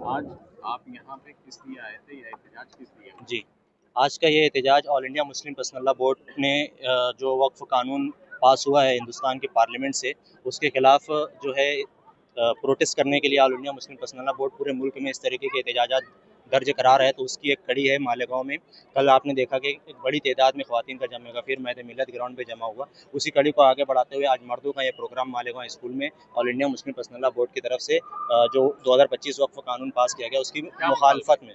आज आप यहाँ पे किस लिए आए थे या एहतजाज किस लिए? जी, आज का ये एहतजाज all India Muslim personal law board ने जो वक्फ कानून पास हुआ है हिंदुस्तान की पार्लियामेंट से, उसके खिलाफ जो है प्रोटेस्ट करने के लिए all India Muslim personal law board पूरे मुल्क में इस तरीके के एहतजाजात दर्ज करा रहा है। तो उसकी एक कड़ी है मालेगांव में। कल आपने देखा कि एक बड़ी तादाद में ख़वातीन का जम फिर मैदान मिलत ग्राउंड पे जमा हुआ। उसी कड़ी को आगे बढ़ाते हुए आज मर्दों का ये प्रोग्राम मालेगांव स्कूल में all India Muslim personal law board की तरफ से जो 2025 वक्फ कानून पास किया गया उसकी मुखालफत में।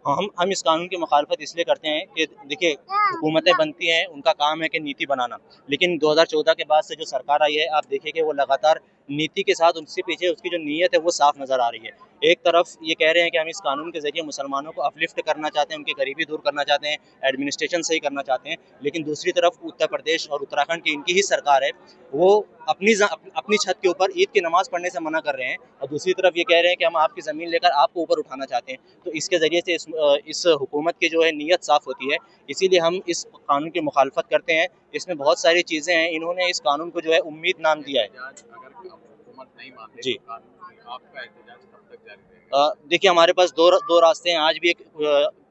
हम इस कानून की मुखालफत इसलिए करते हैं कि देखिए, हुकूमतें बनती हैं, उनका काम है कि नीति बनाना, लेकिन 2014 के बाद से जो सरकार आई है, आप देखिए कि वो लगातार नीति के साथ उसके पीछे उसकी जो नीयत है वो साफ नज़र आ रही है। एक तरफ ये कह रहे हैं कि हम इस कानून के ज़रिए मुसलमानों को अपलिफ्ट करना चाहते हैं, उनकी गरीबी दूर करना चाहते हैं, एडमिनिस्ट्रेशन सही करना चाहते हैं, लेकिन दूसरी तरफ उत्तर प्रदेश और उत्तराखंड की इनकी ही सरकार है, वो अपनी छत के ऊपर ईद की नमाज़ पढ़ने से मना कर रहे हैं और दूसरी तरफ ये कह रहे हैं कि हम आपकी ज़मीन लेकर आपको ऊपर उठाना चाहते हैं। तो इसके ज़रिए से इस हुकूमत की जो है नीयत साफ़ होती है, इसीलिए हम इस कानून की मुखालफत करते हैं। इसमें बहुत सारी चीज़ें हैं, इन्होंने इस कानून को जो है उम्मीद नाम दिया है। अगर हुकूमत नहीं मानती जी, तो आपका एहतजाज कब तक जारी रहेगा? देखिए, हमारे पास दो रास्ते हैं। आज भी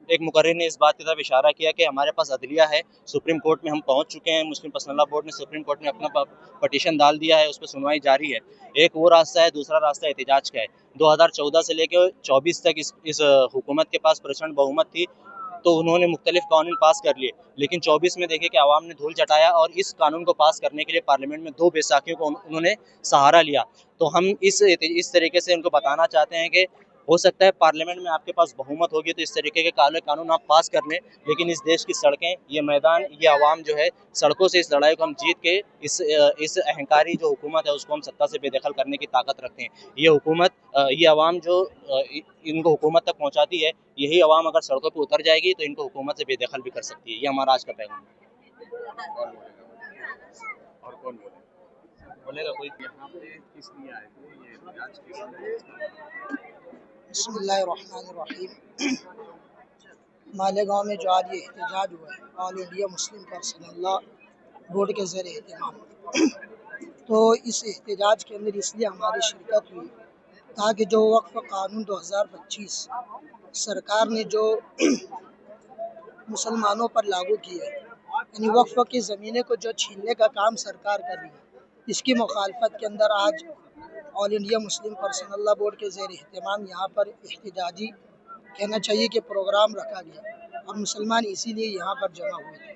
एक मुकर्रिर ने इस बात की तरफ इशारा किया कि हमारे पास अदलिया है, सुप्रीम कोर्ट में हम पहुंच चुके हैं। मुस्लिम पर्सनल लॉ बोर्ड ने सुप्रीम कोर्ट में अपना पटिशन डाल दिया है, उस पर सुनवाई जारी है। एक वो रास्ता है, दूसरा रास्ता एहतजाज का है। 2014 से लेकर 24 तक इस हुकूमत के पास प्रचंड बहुमत थी, तो उन्होंने मुख्तलिफ कानून पास कर लिए, लेकिन 24 में देखिए कि आवाम ने धूल चटाया और इस कानून को पास करने के लिए पार्लियामेंट में 2 बैसाखियों को उन्होंने सहारा लिया। तो हम इस तरीके से उनको बताना चाहते हैं कि हो सकता है पार्लियामेंट में आपके पास बहुमत होगी तो इस तरीके के काले कानून आप पास कर लें, लेकिन इस देश की सड़कें, ये मैदान, ये आवाम जो है, सड़कों से इस लड़ाई को हम जीत के इस अहंकारी जो हुकूमत है उसको हम सत्ता से बेदखल करने की ताकत रखते हैं। ये हुकूमत, ये आवाम जो इनको हुकूमत तक पहुँचाती है, यही आवाम अगर सड़कों पर उतर जाएगी तो इनको हुकूमत से बेदखल भी कर सकती है। ये हमारा आज का पैगाम है। और कौन बोलेगा कोई? यहाँ पे किस लिए आए थे, ये एहतजाज किस लिए? बिस्मिल्लाहिर्रहमानिर्रहीम। मालेगांव में जो आज ये एहतजाज हुआ है all India Muslim personal law board के ज़रिए एहतमाम, तो इस एहतजाज के अंदर इसलिए हमारी शिरकत हुई ताकि जो वक्फ कानून 2025 सरकार ने जो मुसलमानों पर लागू किया है, यानी वक्फ की ज़मीनें को जो छीनने का काम सरकार कर रही है, इसकी मुखालफत के अंदर आज all India Muslim personal law board के ज़रिए एहतमाम यहाँ पर एहतजाजी कहना चाहिए कि प्रोग्राम रखा गया और मुसलमान इसीलिए यहाँ पर जमा हुए थे।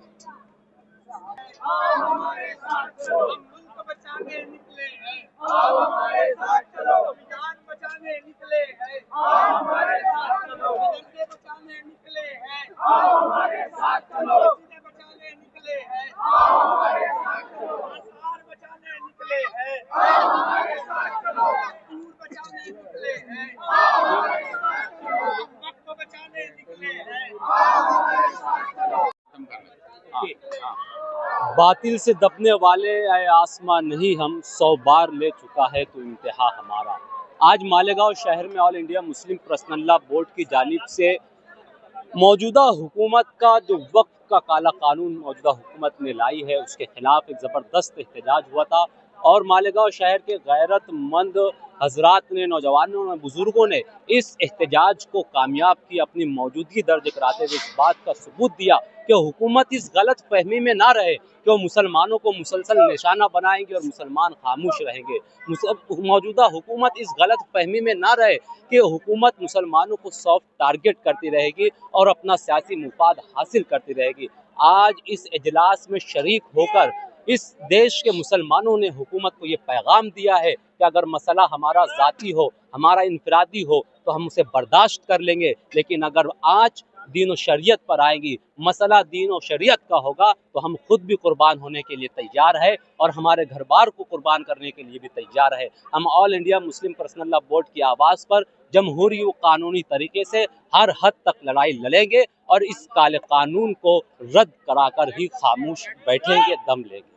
बातिल से दबने वाले आए आसमां नहीं, हम 100 बार ले चुका है तो इंतहा हमारा। आज मालेगांव शहर में all India Muslim personal law board की जानिब से मौजूदा हुकूमत का जो वक्फ का काला कानून मौजूदा हुकूमत ने लाई है उसके खिलाफ एक ज़बरदस्त एहतजाज हुआ था और मालेगांव शहर के गैरतमंद हजरात ने, नौजवानों ने, बुजुर्गों ने इस एहतजाज को कामयाब की अपनी मौजूदगी दर्ज कराते हुए इस बात का सबूत दिया कि हुकूमत इस गलत फहमी में ना रहे कि वो मुसलमानों को मुसलसल निशाना बनाएंगे और मुसलमान खामोश रहेंगे। मौजूदा हुकूमत इस गलत फहमी में ना रहे कि हुकूमत मुसलमानों को सॉफ्ट टारगेट करती रहेगी और अपना सियासी मुफाद हासिल करती रहेगी। आज इस इजलास में शरीक होकर इस देश के मुसलमानों ने हुकूमत को ये पैगाम दिया है कि अगर मसला हमारा ज़ाती हो, हमारा इनफरादी हो तो हम उसे बर्दाश्त कर लेंगे, लेकिन अगर आज दीन और शरीयत पर आएगी, मसला दीन और शरीयत का होगा तो हम खुद भी कुर्बान होने के लिए तैयार है और हमारे घर बार को कुर्बान करने के लिए भी तैयार है। हम all India Muslim personal law board की आवाज़ पर जमहूरी व कानूनी तरीके से हर हद तक लड़ाई लड़ेंगे और इस काले कानून को रद्द कराकर ही खामोश बैठेंगे, दम लेंगे।